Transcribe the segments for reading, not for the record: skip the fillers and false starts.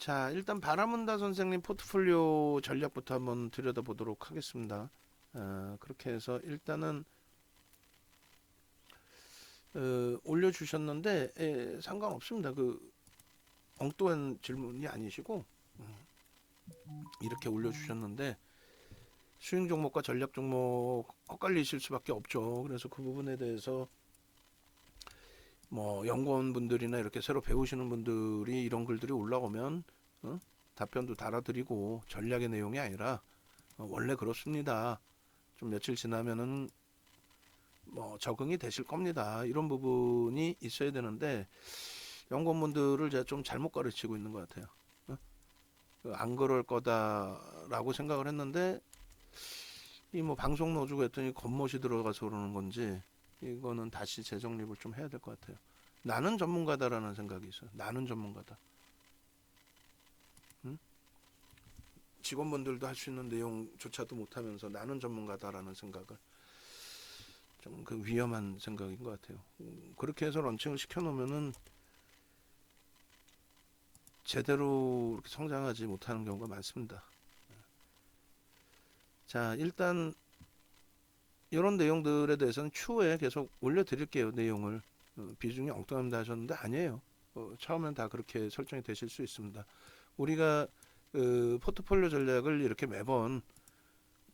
자, 일단 바라문다 선생님 포트폴리오 전략부터 한번 들여다보도록 하겠습니다. 그렇게 해서 일단은 올려주셨는데 상관없습니다. 그 엉뚱한 질문이 아니시고 이렇게 올려주셨는데 수익 종목과 전략 종목 엇갈리실 수밖에 없죠. 그래서 그 부분에 대해서 뭐 연구원분들이나 이렇게 새로 배우시는 분들이 이런 글들이 올라오면 답변도 달아드리고 전략의 내용이 아니라 원래 그렇습니다. 좀 며칠 지나면은 뭐 적응이 되실 겁니다. 이런 부분이 있어야 되는데 연구원분들을 제가 좀 잘못 가르치고 있는 것 같아요. 안 그럴 거다라고 생각을 했는데 이 뭐 방송 넣어주고 했더니 겉멋이 들어가서 그러는 건지 이거는 다시 재정립을 좀 해야 될 것 같아요. 나는 전문가다라는 생각이 있어요. 나는 전문가다. 응? 직원분들도 할 수 있는 내용조차도 못하면서 나는 전문가다라는 생각을 좀 그 위험한 생각인 것 같아요. 그렇게 해서 런칭을 시켜놓으면은 제대로 이렇게 성장하지 못하는 경우가 많습니다. 자, 일단 이런 내용들에 대해서는 추후에 계속 올려드릴게요. 내용을 비중이 엉뚱합니다 하셨는데 아니에요. 처음엔 다 그렇게 설정이 되실 수 있습니다. 우리가 포트폴리오 전략을 이렇게 매번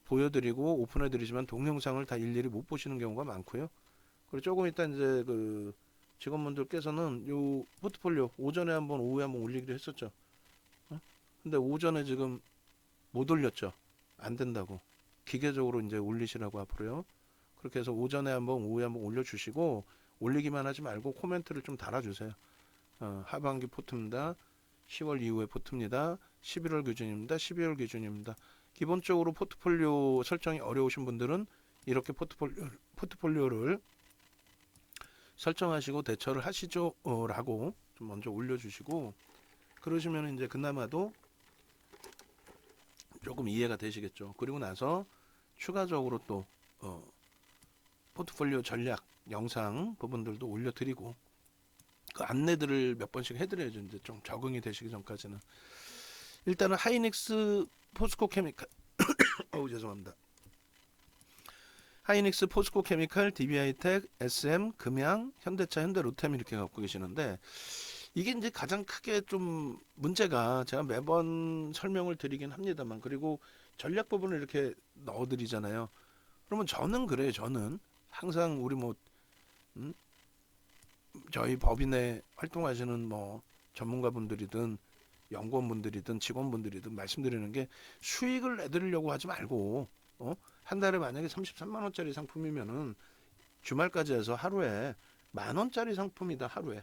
보여드리고 오픈해드리지만 동영상을 다 일일이 못 보시는 경우가 많고요. 그리고 조금 이따 이제 그 직원분들께서는 요 포트폴리오 오전에 한번 오후에 한번 올리기로 했었죠. 근데 오전에 지금 못 올렸죠. 안 된다고. 기계적으로 이제 올리시라고 앞으로요. 그렇게 해서 오전에 한번 오후에 한번 올려주시고 올리기만 하지 말고 코멘트를 좀 달아주세요. 하반기 포트입니다. 10월 이후에 포트입니다. 11월 기준입니다. 12월 기준입니다. 기본적으로 포트폴리오 설정이 어려우신 분들은 이렇게 포트폴리오를 설정하시고 대처를 하시죠 라고 좀 먼저 올려주시고 그러시면 이제 그나마도 조금 이해가 되시겠죠. 그리고 나서 추가적으로 또 포트폴리오 전략 영상 부분들도 올려드리고 그 안내들을 몇 번씩 해드려야죠. 이제 좀 적응이 되시기 전까지는 일단은 하이닉스 포스코 케미칼 어우 죄송합니다. 하이닉스 포스코 케미칼 DB하이텍 SM 금양 현대차 현대로템 이렇게 갖고 계시는데 이게 이제 가장 크게 좀 문제가 제가 매번 설명을 드리긴 합니다만 그리고 전략 부분을 이렇게 넣어드리잖아요. 그러면 저는 그래요. 저는 항상 우리 뭐 음? 저희 법인에 활동하시는 뭐 전문가분들이든 연구원분들이든 직원분들이든 말씀드리는 게 수익을 내드리려고 하지 말고 한 달에 만약에 33만 원짜리 상품이면은 주말까지 해서 하루에 만 원짜리 상품이다 하루에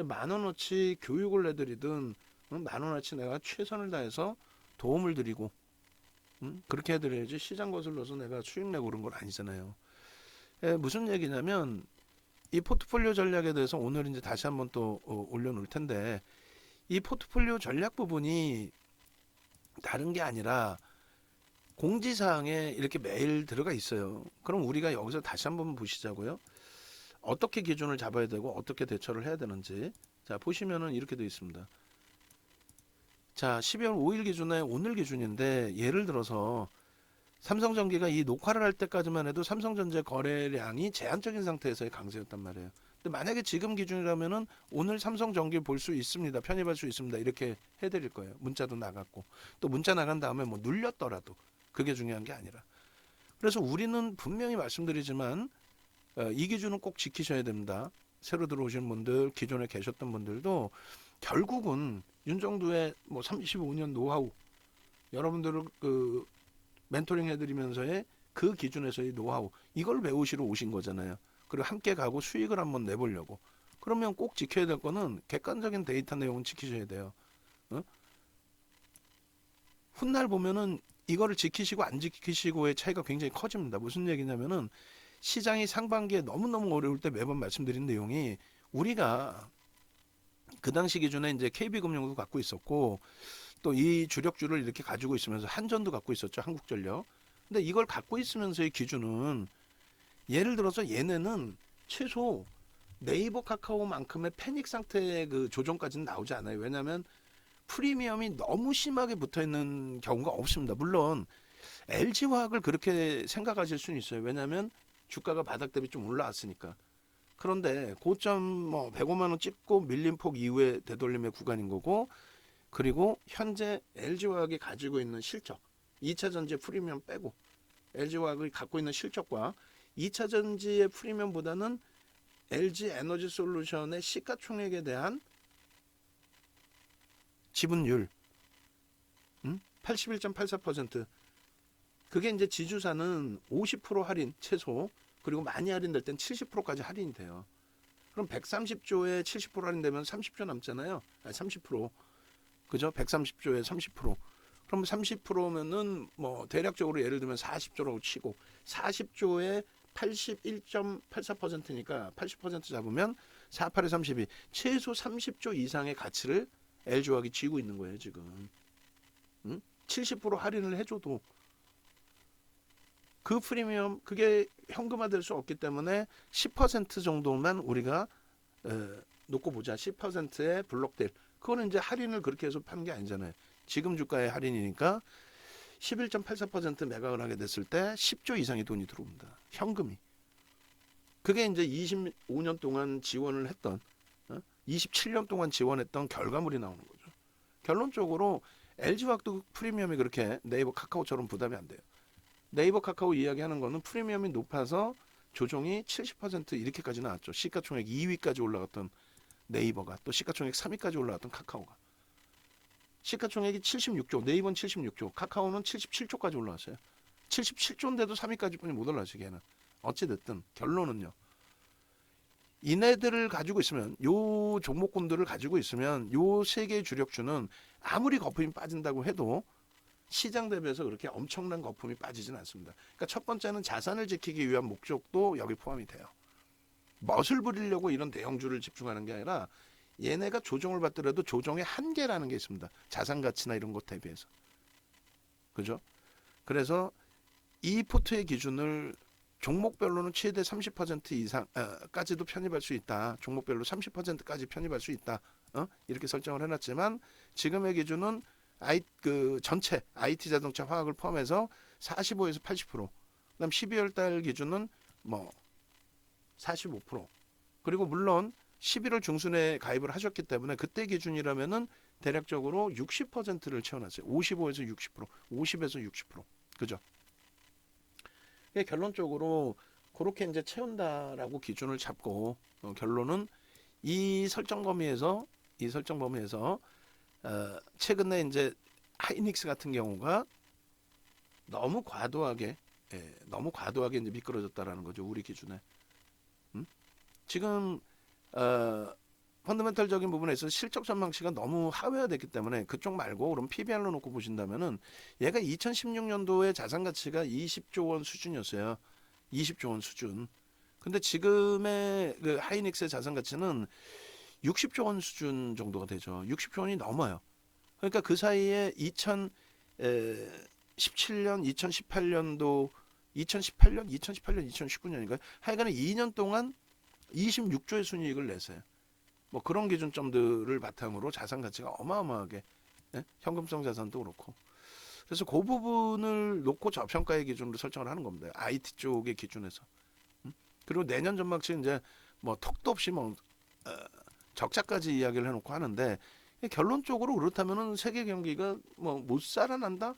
만 원어치 교육을 내드리든 만 원어치 내가 최선을 다해서 도움을 드리고 그렇게 해드려야지 시장 거슬러서 내가 수익 내고 그런 건 아니잖아요. 무슨 얘기냐면 이 포트폴리오 전략에 대해서 오늘 이제 다시 한번 또 올려놓을 텐데 이 포트폴리오 전략 부분이 다른 게 아니라 공지사항에 이렇게 매일 들어가 있어요. 그럼 우리가 여기서 다시 한번 보시자고요. 어떻게 기준을 잡아야 되고 어떻게 대처를 해야 되는지 자 보시면은 이렇게 되어 있습니다. 자 12월 5일 기준에 오늘 기준인데 예를 들어서 삼성전기가 이 녹화를 할 때까지만 해도 삼성전자 거래량이 제한적인 상태에서의 강세였단 말이에요. 근데 만약에 지금 기준이라면은 오늘 삼성전기 볼 수 있습니다. 편입할 수 있습니다. 이렇게 해드릴 거예요. 문자도 나갔고 또 문자 나간 다음에 뭐 눌렸더라도 그게 중요한 게 아니라. 그래서 우리는 분명히 말씀드리지만 이 기준은 꼭 지키셔야 됩니다. 새로 들어오신 분들, 기존에 계셨던 분들도 결국은 윤정도의 뭐 35년 노하우 여러분들을 그 멘토링 해드리면서의 그 기준에서의 노하우 이걸 배우시러 오신 거잖아요. 그리고 함께 가고 수익을 한번 내보려고. 그러면 꼭 지켜야 될 거는 객관적인 데이터 내용은 지키셔야 돼요. 어? 훗날 보면은 이거를 지키시고 안 지키시고의 차이가 굉장히 커집니다. 무슨 얘기냐면은 시장이 상반기에 너무너무 어려울 때 매번 말씀드린 내용이 우리가 그 당시 기준에 이제 KB금융도 갖고 있었고 또 이 주력주를 이렇게 가지고 있으면서 한전도 갖고 있었죠. 한국전력. 근데 이걸 갖고 있으면서의 기준은 예를 들어서 얘네는 최소 네이버 카카오만큼의 패닉 상태의 그 조정까지는 나오지 않아요. 왜냐하면 프리미엄이 너무 심하게 붙어 있는 경우가 없습니다. 물론 LG화학을 그렇게 생각하실 수는 있어요. 왜냐하면 주가가 바닥 대비 좀 올라왔으니까. 그런데 고점 뭐 105만 원 찍고 밀린 폭 이후에 되돌림의 구간인 거고, 그리고 현재 LG화학이 가지고 있는 실적, 2차 전지 프리미엄 빼고 LG화학이 갖고 있는 실적과 2차 전지의 프리미엄보다는 LG 에너지 솔루션의 시가총액에 대한 지분율 81.84%. 그게 이제 지주사는 50% 할인 최소, 그리고 많이 할인될 땐 70%까지 할인이 돼요. 그럼 130조에 70% 할인되면 30조 남잖아요. 아니 30%. 그죠? 130조에 30%. 그럼 30%면은 뭐 대략적으로 예를 들면 40조라고 치고 40조에 81.84%니까 80% 잡으면 48에 32 최소 30조 이상의 가치를 LG화학이 쥐고 있는 거예요 지금. 70% 할인을 해줘도 그 프리미엄 그게 현금화될 수 없기 때문에 10% 정도만 우리가 놓고 보자. 10%의 블록딜. 그거는 이제 할인을 그렇게 해서 파는 게 아니잖아요. 지금 주가의 할인이니까 11.84% 매각을 하게 됐을 때 10조 이상의 돈이 들어옵니다. 현금이. 그게 이제 25년 동안 지원을 했던 27년 동안 지원했던 결과물이 나오는 거죠. 결론적으로 LG화학도 프리미엄이 그렇게 네이버 카카오처럼 부담이 안 돼요. 네이버 카카오 이야기하는 거는 프리미엄이 높아서 조정이 70% 이렇게까지 나왔죠. 시가총액 2위까지 올라갔던 네이버가, 또 시가총액 3위까지 올라갔던 카카오가. 시가총액이 76조, 네이버는 76조, 카카오는 77조까지 올라왔어요. 77조인데도 3위까지 뿐이 못 올라왔어요. 걔는. 어찌됐든 결론은요. 이네들을 가지고 있으면, 요 종목군들을 가지고 있으면 요 세 개의 주력주는 아무리 거품이 빠진다고 해도 시장 대비해서 그렇게 엄청난 거품이 빠지진 않습니다. 그러니까 첫 번째는 자산을 지키기 위한 목적도 여기 포함이 돼요. 멋을 부리려고 이런 대형주를 집중하는 게 아니라 얘네가 조정을 받더라도 조정의 한계라는 게 있습니다. 자산 가치나 이런 것 대비해서. 그죠? 그래서 이 포트의 기준을 종목별로는 최대 30% 이상까지도 편입할 수 있다. 종목별로 30%까지 편입할 수 있다. 이렇게 설정을 해놨지만 지금의 기준은 전체 IT 자동차 화학을 포함해서 45에서 80%. 그다음 12월 달 기준은 뭐 45%. 그리고 물론 11월 중순에 가입을 하셨기 때문에 그때 기준이라면은 대략적으로 60%를 채워놨어요. 55에서 60%, 50에서 60%. 그죠? 결론적으로 그렇게 이제 채운다라고 기준을 잡고 결론은 이 설정 범위에서 최근에 이제 하이닉스 같은 경우가 너무 과도하게 이제 미끄러졌다라는 거죠. 우리 기준에. 지금 펀더멘털적인 부분에서 실적 전망치가 너무 하회화됐기 때문에 그쪽 말고 그럼 PBR로 놓고 보신다면은 얘가 2016년도에 자산 가치가 20조 원 수준이었어요. 20조 원 수준. 근데 지금의 그 하이닉스의 자산 가치는 60조 원 수준 정도가 되죠. 60조 원이 넘어요. 그러니까 그 사이에 2017년, 2018년도, 2019년인가요? 하여간에 2년 동안 26조의 순이익을 냈어요. 뭐 그런 기준점들을 바탕으로 자산 가치가 어마어마하게 현금성 자산도 그렇고. 그래서 그 부분을 놓고 저평가의 기준으로 설정을 하는 겁니다. IT 쪽의 기준에서. 그리고 내년 전망치 이제 뭐 턱도 없이 뭐 적자까지 이야기를 해놓고 하는데 결론적으로 그렇다면은 세계 경기가 뭐 못 살아난다?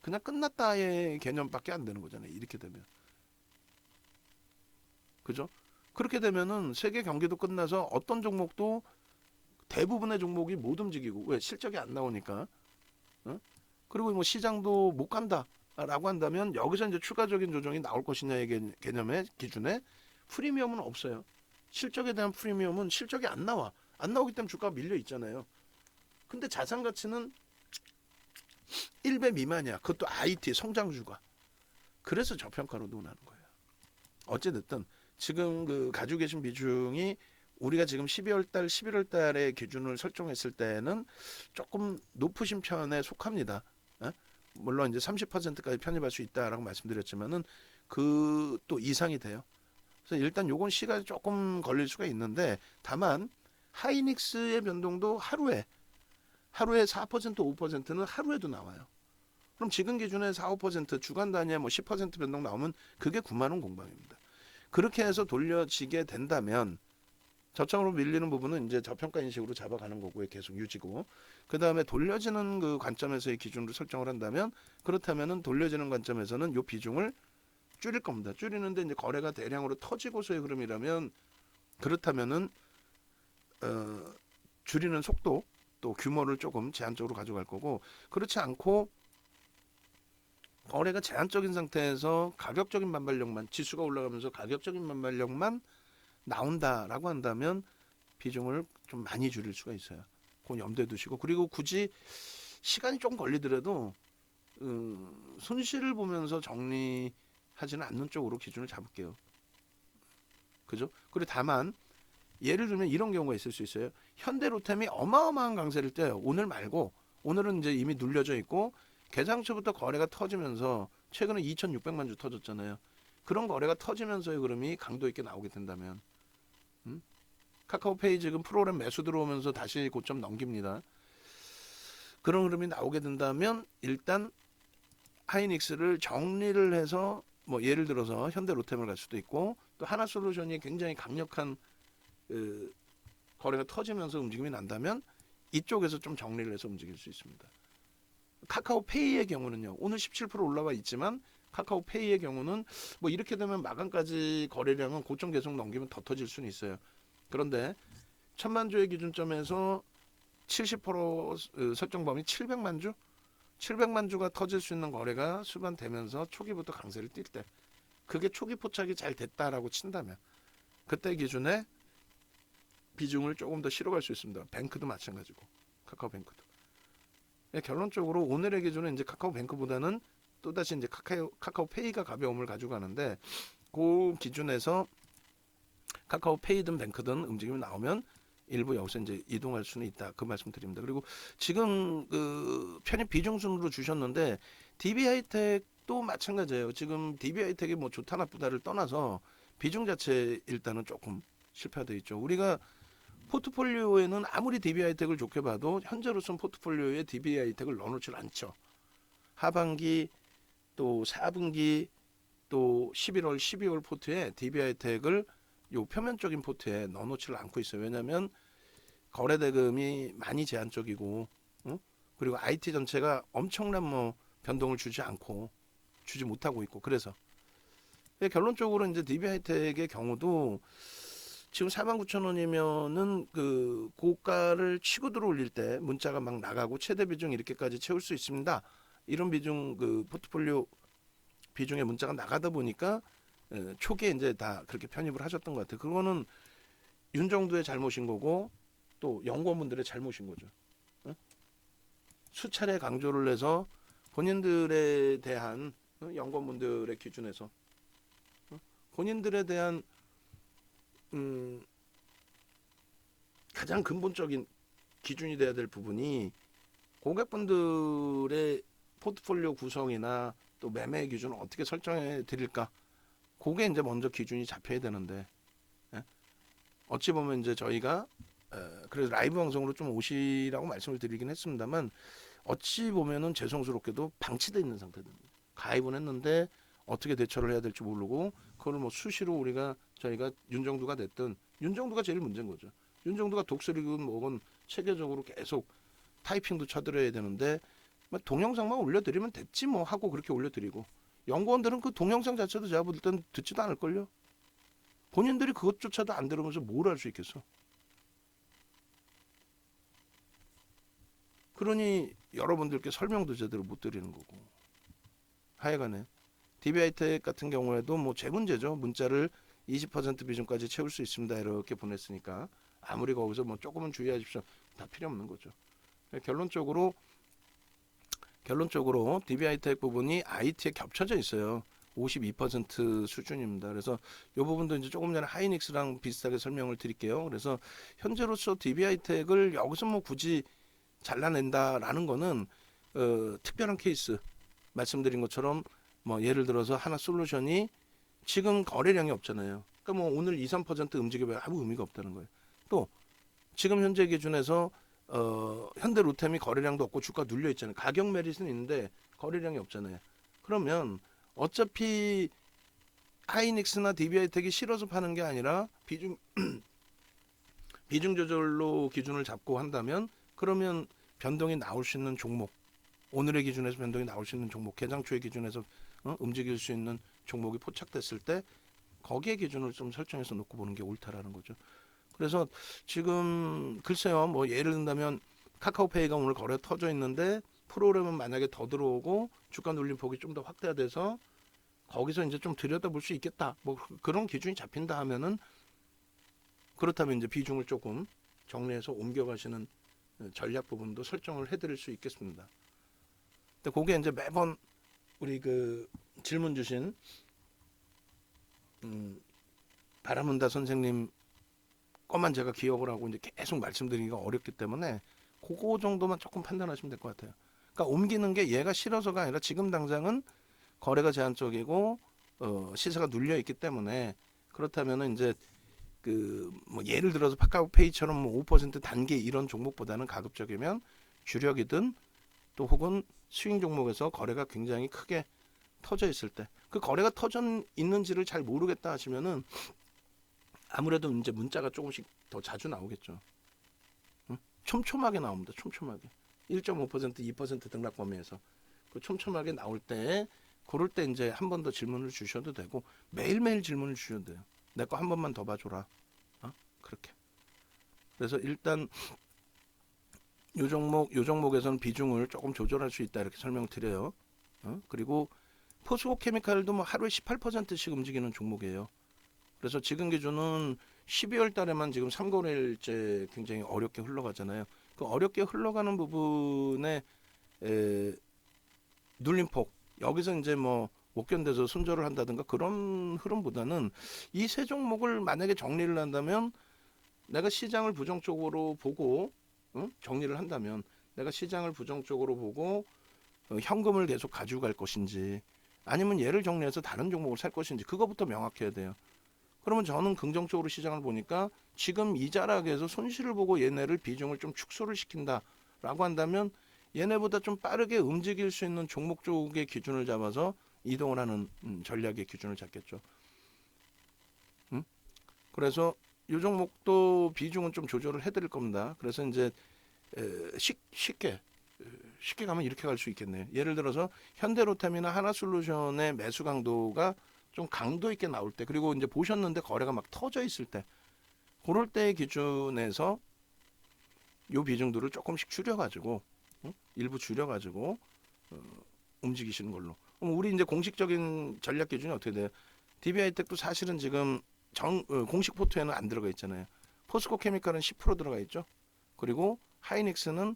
그냥 끝났다의 개념밖에 안 되는 거잖아요. 이렇게 되면. 그죠? 그렇게 되면은 세계 경기도 끝나서 어떤 종목도 대부분의 종목이 못 움직이고 왜 실적이 안 나오니까 그리고 뭐 시장도 못 간다라고 한다면 여기서 이제 추가적인 조정이 나올 것이냐의 개념의 기준에 프리미엄은 없어요. 실적에 대한 프리미엄은 실적이 안 나와. 안 나오기 때문에 주가가 밀려 있잖아요. 근데 자산 가치는 1배 미만이야. 그것도 IT 성장주가. 그래서 저평가로 논하는 거예요. 어찌됐든 지금 그 가지고 계신 비중이 우리가 지금 12월 달, 11월 달에 기준을 설정했을 때는 조금 높으신 편에 속합니다. 물론 이제 30%까지 편입할 수 있다라고 말씀드렸지만은 그 또 이상이 돼요. 그래서 일단 요건 시간이 조금 걸릴 수가 있는데 다만 하이닉스의 변동도 하루에 하루에 4% 5%는 하루에도 나와요. 그럼 지금 기준에 4, 5% 주간 단위에 뭐 10% 변동 나오면 그게 9만 원 공방입니다. 그렇게 해서 돌려지게 된다면 저점으로 밀리는 부분은 이제 저평가 인식으로 잡아가는 거고요. 계속 유지고. 그 다음에 돌려지는 그 관점에서의 기준으로 설정을 한다면 그렇다면은 돌려지는 관점에서는 요 비중을 줄일 겁니다. 줄이는데 이제 거래가 대량으로 터지고서의 흐름이라면 그렇다면은 줄이는 속도 또 규모를 조금 제한적으로 가져갈 거고 그렇지 않고 거래가 제한적인 상태에서 가격적인 반발력만 지수가 올라가면서 가격적인 반발력만 나온다라고 한다면 비중을 좀 많이 줄일 수가 있어요. 그건 염두에 두시고 그리고 굳이 시간이 좀 걸리더라도 손실을 보면서 정리하지는 않는 쪽으로 기준을 잡을게요. 그죠? 그리고 다만 예를 들면 이런 경우가 있을 수 있어요. 현대로템이 어마어마한 강세를 떼요. 오늘 말고 오늘은 이제 이미 눌려져 있고 개장초부터 거래가 터지면서 최근에 2,600만 주 터졌잖아요. 그런 거래가 터지면서의 흐름이 강도 있게 나오게 된다면 카카오페이 지금 프로그램 매수 들어오면서 다시 고점 넘깁니다. 그런 흐름이 나오게 된다면 일단 하이닉스를 정리를 해서 뭐 예를 들어서 현대로템을 갈 수도 있고 또 하나솔루션이 굉장히 강력한 거래가 터지면서 움직임이 난다면 이쪽에서 좀 정리를 해서 움직일 수 있습니다. 카카오페이의 경우는요. 오늘 17% 올라와 있지만 카카오페이의 경우는 뭐 이렇게 되면 마감까지 거래량은 고점 계속 넘기면 더 터질 수는 있어요. 그런데 1,000만 주의 기준점에서 70% 설정 범위 700만 주? 700만 주가 터질 수 있는 거래가 수반되면서 초기부터 강세를 띌 때 그게 초기 포착이 잘 됐다라고 친다면 그때 기준에 비중을 조금 더 실어갈 수 있습니다. 뱅크도 마찬가지고 카카오뱅크도. 결론적으로 오늘의 기준은 이제 카카오뱅크보다는 또다시 이제 카카오페이가 가벼움을 가져가는데 그 기준에서 카카오페이든 뱅크든 움직임이 나오면 일부 여기서 이제 이동할 수는 있다. 그 말씀 드립니다. 그리고 지금 그 편입 비중순으로 주셨는데 DB하이텍도 마찬가지예요. 지금 DB하이텍이 뭐 좋다 나쁘다를 떠나서 비중 자체 일단은 조금 실패되어 있죠. 우리가 포트폴리오에는 아무리 DB하이텍을 좋게 봐도 현재로선 포트폴리오에 DB하이텍을 넣어놓질 않죠. 하반기 또 4분기 또 11월, 12월 포트에 DB하이텍을 요 표면적인 포트에 넣어놓지를 않고 있어요. 왜냐하면 거래 대금이 많이 제한적이고, 그리고 IT 전체가 엄청난 뭐 변동을 주지 못하고 있고, 그래서 결론적으로 이제 DB하이텍의 경우도 지금 49,000원이면은 그 고가를 치고 들어올릴 때 문자가 막 나가고 최대 비중 이렇게까지 채울 수 있습니다. 이런 비중 그 포트폴리오 비중의 문자가 나가다 보니까 초기에 이제 다 그렇게 편입을 하셨던 것 같아요. 그거는 윤정두의 잘못인 거고 또 연구원분들의 잘못인 거죠. 수차례 강조를 해서 본인들에 대한 연구원분들의 기준에서 본인들에 대한 가장 근본적인 기준이 돼야 될 부분이 고객분들의 포트폴리오 구성이나 또 매매 기준을 어떻게 설정해 드릴까? 그게 이제 먼저 기준이 잡혀야 되는데 어찌 보면 이제 저희가 그래서 라이브 방송으로 좀 오시라고 말씀을 드리긴 했습니다만 어찌 보면은 죄송스럽게도 방치되어 있는 상태입니다. 가입은 했는데 어떻게 대처를 해야 될지 모르고 그걸 뭐 수시로 저희가 윤정두가 됐든 윤정두가 제일 문제인 거죠. 윤정두가 독수리군 뭐건 체계적으로 계속 타이핑도 쳐드려야 되는데 동영상만 올려드리면 됐지 뭐 하고 그렇게 올려드리고 연구원들은 그 동영상 자체도 제가 볼 땐 듣지도 않을걸요. 본인들이 그것조차도 안 들으면서 뭘 할 수 있겠어. 그러니 여러분들께 설명도 제대로 못 드리는 거고. 하여간에 DB하이텍 같은 경우에도 뭐 제 문제죠. 문자를 20% 비중까지 채울 수 있습니다. 이렇게 보냈으니까 아무리 거기서 뭐 조금은 주의하십시오. 다 필요 없는 거죠. 결론적으로 DB하이텍 부분이 IT에 겹쳐져 있어요. 52% 수준입니다. 그래서 이 부분도 이제 조금 전에 하이닉스랑 비슷하게 설명을 드릴게요. 그래서 현재로서 DB하이텍을 여기서 뭐 굳이 잘라낸다라는 거는 특별한 케이스 말씀드린 것처럼 뭐 예를 들어서 하나솔루션이 지금 거래량이 없잖아요. 그러니까 뭐 오늘 2, 3% 움직여봐야 아무 의미가 없다는 거예요. 또 지금 현재 기준에서 현대로템이 거래량도 없고 주가 눌려 있잖아요. 가격 메리트는 있는데 거래량이 없잖아요. 그러면 어차피 하이닉스나 DB하이텍이 실어서 파는 게 아니라 비중 조절로 기준을 잡고 한다면 그러면 변동이 나올 수 있는 종목, 오늘의 기준에서 변동이 나올 수 있는 종목, 개장 초의 기준에서 움직일 수 있는 종목이 포착됐을 때 거기에 기준을 좀 설정해서 놓고 보는 게 옳다라는 거죠. 그래서 지금 글쎄요, 뭐 예를 든다면 카카오페이가 오늘 거래 터져 있는데 프로그램은 만약에 더 들어오고 주가 눌림폭이 좀 더 확대돼서 거기서 이제 좀 들여다볼 수 있겠다. 뭐 그런 기준이 잡힌다 하면은 그렇다면 이제 비중을 조금 정리해서 옮겨가시는 전략 부분도 설정을 해드릴 수 있겠습니다. 근데 그게 이제 매번 우리 그 질문 주신 바라문다 선생님 것만 제가 기억을 하고 이제 계속 말씀드리기가 어렵기 때문에 그거 정도만 조금 판단하시면 될 것 같아요. 그러니까 옮기는 게 얘가 싫어서가 아니라 지금 당장은 거래가 제한적이고 시세가 눌려 있기 때문에 그렇다면은 이제 그 뭐 예를 들어서 카카오페이처럼 뭐 5% 단기 이런 종목보다는 가급적이면 주력이든 또 혹은 스윙 종목에서 거래가 굉장히 크게 터져 있을 때 그 거래가 터져 있는지를 잘 모르겠다 하시면은 아무래도 이제 문자가 조금씩 더 자주 나오겠죠. 응? 촘촘하게 나옵니다. 촘촘하게 1.5% 2% 등락 범위에서 그 촘촘하게 나올 때 그럴 때 이제 한 번 더 질문을 주셔도 되고 매일매일 질문을 주셔도 돼요. 내 거 한 번만 더 봐줘라. 그렇게. 그래서 일단 요 종목에서는 비중을 조금 조절할 수 있다 이렇게 설명드려요. 그리고 포스코케미칼도 뭐 하루에 18%씩 움직이는 종목이에요. 그래서 지금 기준은 12월 달에만 지금 3거래일째 굉장히 어렵게 흘러가잖아요. 그 어렵게 흘러가는 부분에 눌림폭 여기서 이제 뭐 못 견뎌서 손절을 한다든가 그런 흐름보다는 이 세 종목을 만약에 정리를 한다면 내가 시장을 부정적으로 보고 정리를 한다면 내가 시장을 부정적으로 보고 현금을 계속 가지고 갈 것인지 아니면 얘를 정리해서 다른 종목을 살 것인지 그거부터 명확해야 돼요. 그러면 저는 긍정적으로 시장을 보니까 지금 이 자락에서 손실을 보고 얘네를 비중을 좀 축소를 시킨다라고 한다면 얘네보다 좀 빠르게 움직일 수 있는 종목 쪽의 기준을 잡아서 이동을 하는 전략의 기준을 잡겠죠. 그래서 이 종목도 비중은 좀 조절을 해드릴 겁니다. 그래서 이제 쉽게 가면 이렇게 갈 수 있겠네요. 예를 들어서 현대로템이나 하나솔루션의 매수 강도가 좀 강도 있게 나올 때 그리고 이제 보셨는데 거래가 막 터져 있을 때 그럴 때의 기준에서 요 비중들을 조금씩 줄여가지고 일부 줄여가지고 움직이시는 걸로. 그럼 우리 이제 공식적인 전략 기준이 어떻게 돼요? DB하이텍도 사실은 지금 공식 포트에는 안 들어가 있잖아요. 포스코 케미칼은 10% 들어가 있죠. 그리고 하이닉스는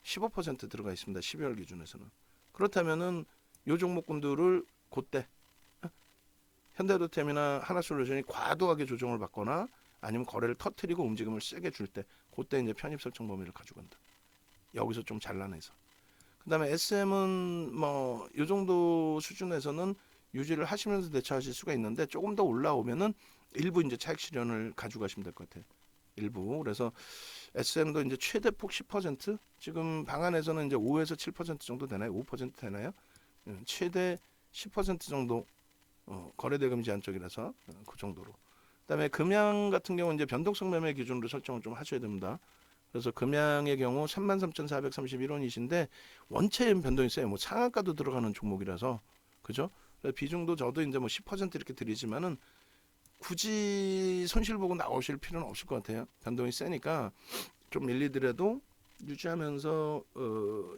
15% 들어가 있습니다. 12월 기준에서는. 그렇다면은 요 종목군들을 그때 현대로템이나 하나솔루션이 과도하게 조정을 받거나 아니면 거래를 터트리고 움직임을 세게 줄 때 그때 이제 편입 설정 범위를 가져간다. 여기서 좀 잘라내서. 그다음에 SM은 뭐 이 정도 수준에서는 유지를 하시면서 대처하실 수가 있는데 조금 더 올라오면은 일부 이제 차익 실현을 가져가시면 될 것 같아요. 일부. 그래서 SM도 이제 최대폭 10% 지금 방안에서는 이제 5에서 7% 정도 되나요? 5% 되나요? 최대 10% 정도 거래대금 제한 쪽이라서 그 정도로. 그다음에 금양 같은 경우 이제 변동성 매매 기준으로 설정을 좀 하셔야 됩니다. 그래서 금양의 경우 33,431원이신데 원체 변동이 세요. 뭐 상한가도 들어가는 종목이라서 그죠? 비중도 저도 이제 뭐 10% 이렇게 드리지만은 굳이 손실 보고 나오실 필요는 없을 것 같아요. 변동이 세니까 좀 밀리더라도 유지하면서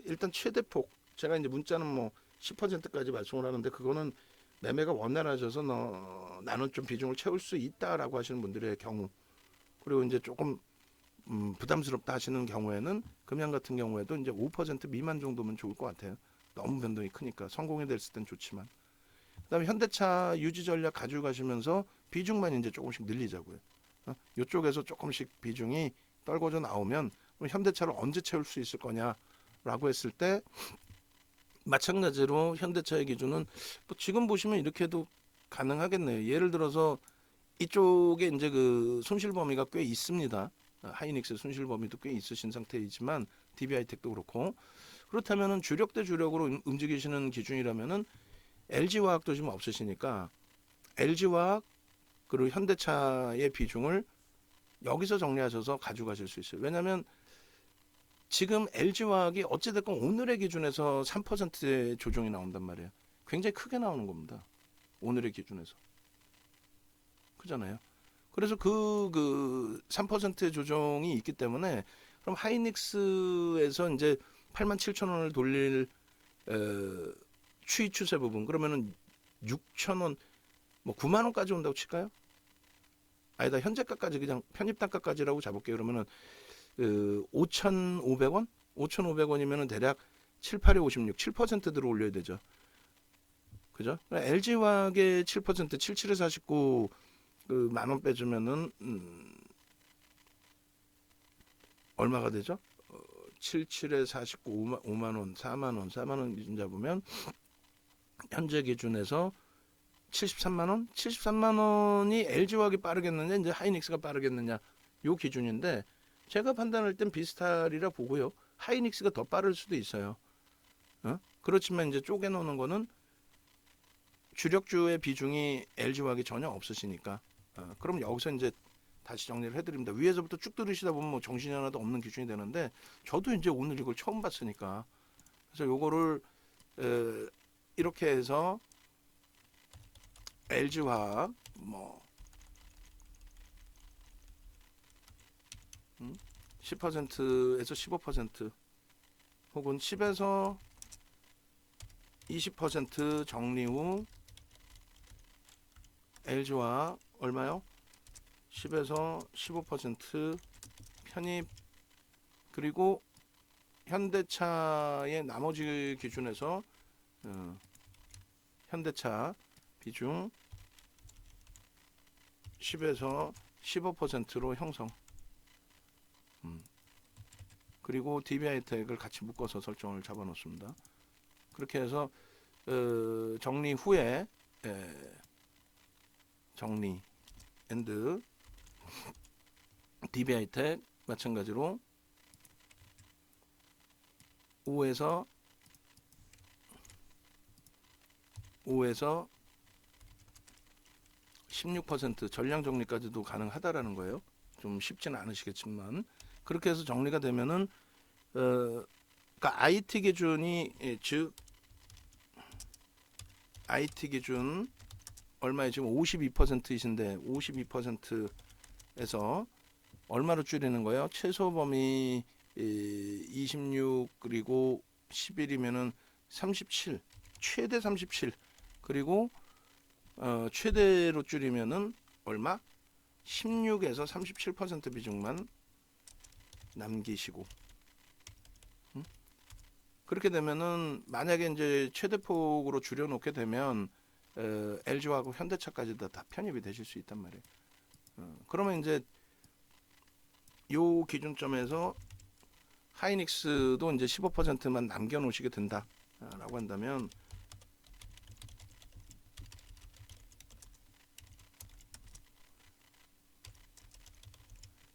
일단 최대폭 제가 이제 문자는 뭐 10%까지 말씀을 하는데 그거는 매매가 원활하셔서 나는 좀 비중을 채울 수 있다라고 하시는 분들의 경우 그리고 이제 조금 부담스럽다 하시는 경우에는 금양 같은 경우에도 이제 5% 미만 정도면 좋을 것 같아요. 너무 변동이 크니까 성공이 됐을 땐 좋지만 그다음에 현대차 유지 전략 가지고 가시면서 비중만 이제 조금씩 늘리자고요. 이쪽에서 조금씩 비중이 떨궈져 나오면 현대차를 언제 채울 수 있을 거냐라고 했을 때 마찬가지로 현대차의 기준은 뭐 지금 보시면 이렇게 해도 가능하겠네요. 예를 들어서 이쪽에 이제 그 손실 범위가 꽤 있습니다. 하이닉스 손실 범위도 꽤 있으신 상태이지만 DB하이텍도 그렇고 그렇다면은 주력 대 주력으로 움직이시는 기준이라면은 LG화학도 지금 없으시니까 LG화학 그리고 현대차의 비중을 여기서 정리하셔서 가져가실 수 있어요. 왜냐하면 지금 LG화학이 어찌됐건 오늘의 기준에서 3%의 조정이 나온단 말이에요. 굉장히 크게 나오는 겁니다. 오늘의 기준에서. 크잖아요. 그래서 그 3%의 조정이 있기 때문에 그럼 하이닉스에서 이제 87,000원을 돌릴 추이 추세 부분 그러면은 6,000원 뭐 9만 원까지 온다고 칠까요? 아니다 현재가까지 그냥 편입단가까지라고 잡을게요. 그러면은 5,500원? 5,500원이면은 대략 7, 8에 56, 7% 들어 올려야 되죠. 그죠? LG화학의 7%, 77에 49, 그 만 원 빼주면은 얼마가 되죠? 77에 49, 5만 원, 4만 원, 4만 원 기준 잡으면 현재 기준에서 73만 원? 73만 원이 LG화학이 빠르겠느냐, 이제 하이닉스가 빠르겠느냐, 요 기준인데 제가 판단할 땐 비슷하리라 보고요. 하이닉스가 더 빠를 수도 있어요. 그렇지만 이제 쪼개놓는 거는 주력주의 비중이 LG화학이 전혀 없으시니까 그럼 여기서 이제 다시 정리를 해드립니다. 위에서부터 쭉 들으시다 보면 뭐 정신이 하나도 없는 기준이 되는데 저도 이제 오늘 이걸 처음 봤으니까 그래서 요거를 이렇게 해서 LG화학 뭐 10%에서 15% 혹은 10에서 20% 정리 후 LG화학 얼마요? 10에서 15% 편입 그리고 현대차의 나머지 기준에서 현대차 비중 10에서 15%로 형성 그리고 DB하이텍을 같이 묶어서 설정을 잡아 놓습니다. 그렇게 해서 정리 후에 정리 앤드 DB하이텍 마찬가지로 5에서 16% 전량 정리까지도 가능하다라는 거예요. 좀 쉽지는 않으시겠지만 그렇게 해서 정리가 되면은 그러니까 IT 기준이 즉 IT 기준 얼마에 지금 52%이신데 52%에서 얼마로 줄이는 거예요? 최소 범위 26 그리고 11이면은 37 최대 37 그리고 최대로 줄이면은 얼마? 16에서 37% 비중만 남기시고 그렇게 되면은 만약에 이제 최대폭으로 줄여놓게 되면 LG하고 현대차까지 다 편입이 되실 수 있단 말이에요. 그러면 이제 요 기준점에서 하이닉스도 이제 15%만 남겨놓으시게 된다라고 한다면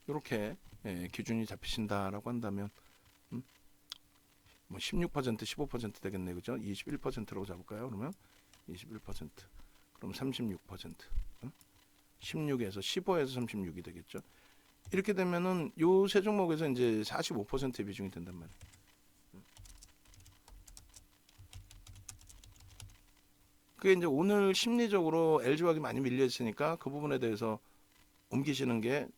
이렇게 기준이 잡히신다라고 한다면 뭐 16% 15% 되겠네 그죠? 21%라고 잡을까요? 그러면 21% 그럼 36% 16에서 15에서 36이 되겠죠. 이렇게 되면은 요 세 종목에서 이제 45%의 비중이 된단 말이에요. 그게 이제 오늘 심리적으로 LG화학이 많이 밀려 있으니까 그 부분에 대해서 옮기시는 게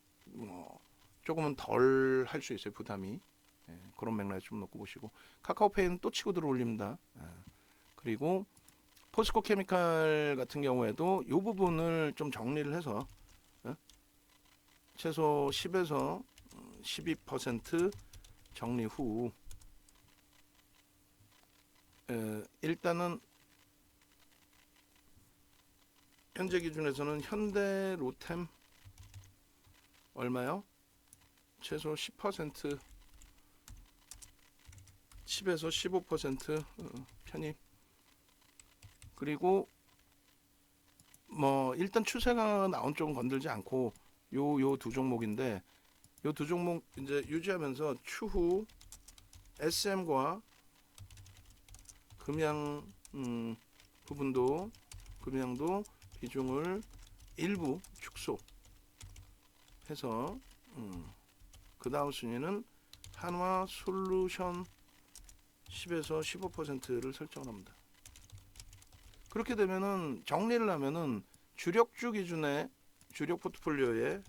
조금은 덜 할 수 있어요 부담이. 그런 맥락에 좀 놓고 보시고 카카오페이는 또 치고 들어 올립니다. 그리고 포스코 케미칼 같은 경우에도 이 부분을 좀 정리를 해서 최소 10에서 12% 정리 후 일단은 현재 기준에서는 현대 로템 얼마요? 최소 10% 10에서 15% 편입 그리고 뭐 일단 추세가 나온 쪽은 건들지 않고 요 두 종목인데 요 두 종목 이제 유지하면서 추후 SM과 금양 부분도 금양도 비중을 일부 축소해서 그 다음 순위는 한화 솔루션 10에서 15%를 설정합니다. 그렇게 되면은 정리를 하면은 주력주 기준의 주력 포트폴리오에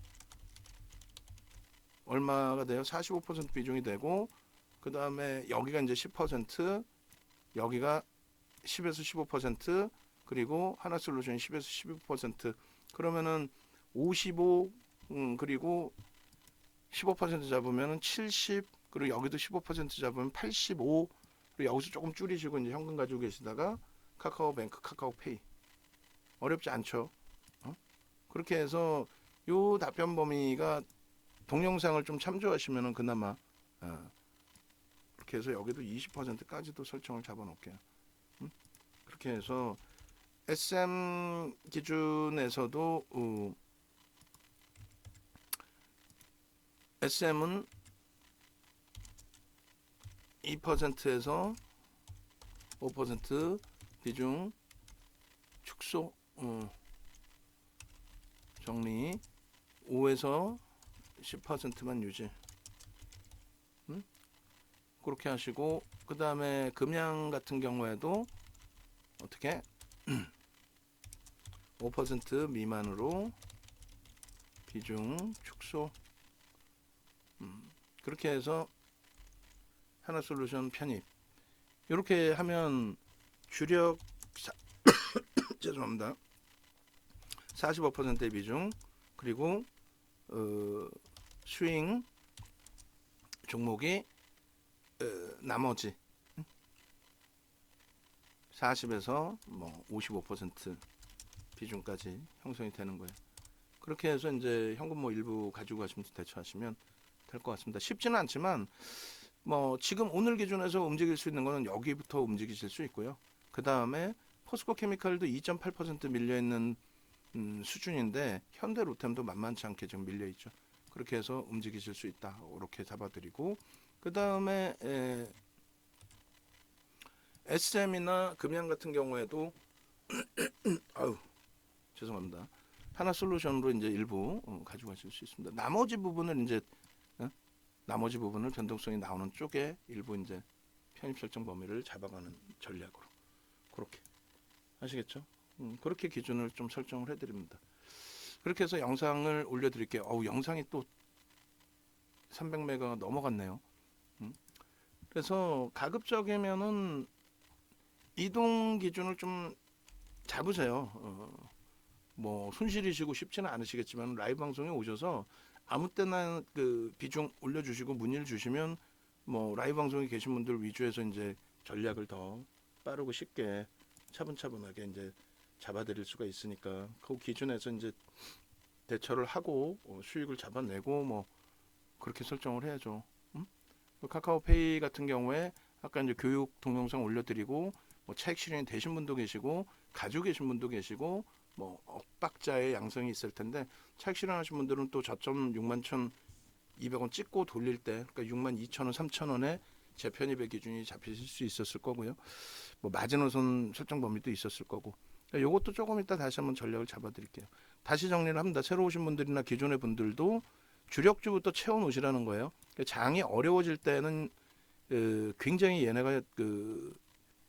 얼마가 돼요? 45% 비중이 되고 그 다음에 여기가 이제 10%, 여기가 10에서 15%, 그리고 하나솔루션이 10에서 15%. 그러면은 55 그리고 15% 잡으면은 70, 그리고 여기도 15% 잡으면 85. 그리고 여기서 조금 줄이시고 이제 현금 가지고 계시다가 카카오뱅크, 카카오페이. 어렵지 않죠? 그렇게 해서 요 답변 범위가 동영상을 좀 참조하시면은 그나마 그렇게 해서 여기도 20%까지도 설정을 잡아 놓을게요. 그렇게 해서 SM 기준에서도 SM은 2%에서 5% 비중 축소 정리, 5에서 10%만 유지. 그렇게 하시고 그 다음에 금양 같은 경우에도 어떻게 5% 미만으로 비중 축소. 그렇게 해서 하나솔루션 편입. 이렇게 하면 주력 죄송합니다. 45%의 비중, 그리고 스윙 종목이 나머지 40에서 뭐 55% 비중까지 형성이 되는 거예요. 그렇게 해서 이제 현금 뭐 일부 가지고 가시면서 대처하시면 될 것 같습니다. 쉽지는 않지만 뭐 지금 오늘 기준에서 움직일 수 있는 거는 여기부터 움직이실 수 있고요. 그 다음에 포스코 케미칼도 2.8% 밀려 있는 수준인데 현대로템도 만만치 않게 지금 밀려 있죠. 그렇게 해서 움직이실 수 있다. 이렇게 잡아드리고 그 다음에 SM이나 금양 같은 경우에도 아유 죄송합니다. 하나솔루션으로 이제 일부 가져가실 수 있습니다. 나머지 부분을 이제 나머지 부분을 변동성이 나오는 쪽에 일부 이제 편입 설정 범위를 잡아가는 전략으로 그렇게 아시겠죠? 그렇게 기준을 좀 설정을 해드립니다. 그렇게 해서 영상을 올려드릴게요. 영상이 또 300메가가 넘어갔네요. 그래서 가급적이면은 이동 기준을 좀 잡으세요. 뭐 손실이시고 쉽지는 않으시겠지만 라이브 방송에 오셔서 아무 때나 그 비중 올려주시고 문의를 주시면 뭐 라이브 방송에 계신 분들 위주해서 이제 전략을 더 빠르고 쉽게 차분차분하게 이제 잡아드릴 수가 있으니까 그 기준에서 이제 대처를 하고 수익을 잡아내고 뭐 그렇게 설정을 해야죠. 카카오페이 같은 경우에 아까 이제 교육 동영상 올려드리고 뭐 차익 실현이 되신 분도 계시고 가지고 계신 분도 계시고 뭐 억박자의 양성이 있을 텐데 차익 실현하신 분들은 또 저점 61,200원 찍고 돌릴 때 그러니까 62,000원, 3,000원에 재편입의 기준이 잡히실 수 있었을 거고요. 뭐 마지노선 설정 범위도 있었을 거고. 요것도 조금 이따 다시 한번 전략을 잡아드릴게요. 다시 정리를 합니다. 새로 오신 분들이나 기존의 분들도 주력주부터 채워 놓으시라는 거예요. 장이 어려워질 때는 굉장히 얘네가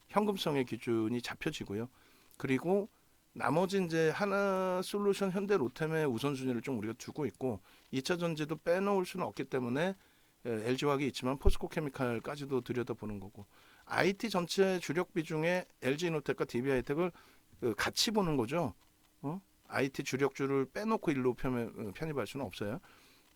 현금성의 기준이 잡혀지고요. 그리고 나머지 이제 하나 솔루션, 현대, 로템의 우선순위를 좀 우리가 두고 있고 2차 전지도 빼놓을 수는 없기 때문에 LG화학이 있지만 포스코 케미칼까지도 들여다보는 거고 IT 전체 주력 비중에 LG이노텍과 DB하이텍을 같이 보는 거죠. IT 주력주를 빼놓고 일로 편입할 수는 없어요.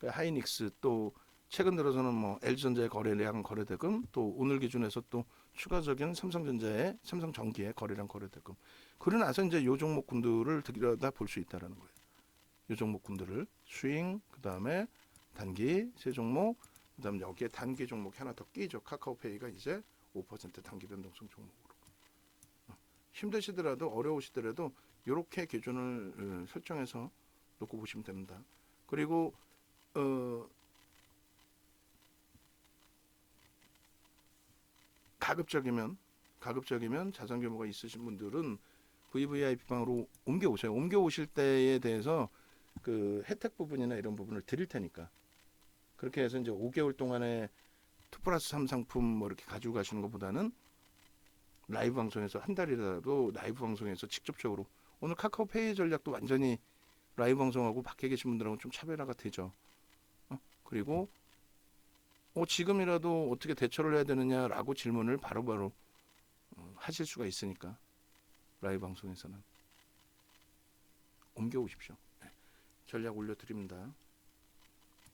하이닉스 또 최근 들어서는 뭐 LG전자의 거래량 거래대금 또 오늘 기준에서 또 추가적인 삼성전자의 삼성전기의 거래량 거래대금 그러고 나서 이제 요 종목군들을 들여다 볼 수 있다라는 거예요. 요 종목군들을 스윙 그다음에 단기 세 종목 그다음 여기에 단기 종목이 하나 더 끼죠. 카카오페이가 이제 5% 단기 변동성 종목으로 힘드시더라도 어려우시더라도 이렇게 기준을 설정해서 놓고 보시면 됩니다. 그리고 가급적이면 자산 규모가 있으신 분들은 VVIP 방으로 옮겨 오세요. 옮겨 오실 때에 대해서 그 혜택 부분이나 이런 부분을 드릴 테니까 그렇게 해서 이제 5개월 동안에 2 플러스 3 상품 뭐 이렇게 가지고 가시는 것보다는 라이브 방송에서 한 달이라도 라이브 방송에서 직접적으로 오늘 카카오페이 전략도 완전히 라이브 방송하고 밖에 계신 분들하고 좀 차별화가 되죠. 그리고 지금이라도 어떻게 대처를 해야 되느냐라고 질문을 바로바로 하실 수가 있으니까 라이브 방송에서는 옮겨 오십시오. 네, 전략 올려드립니다.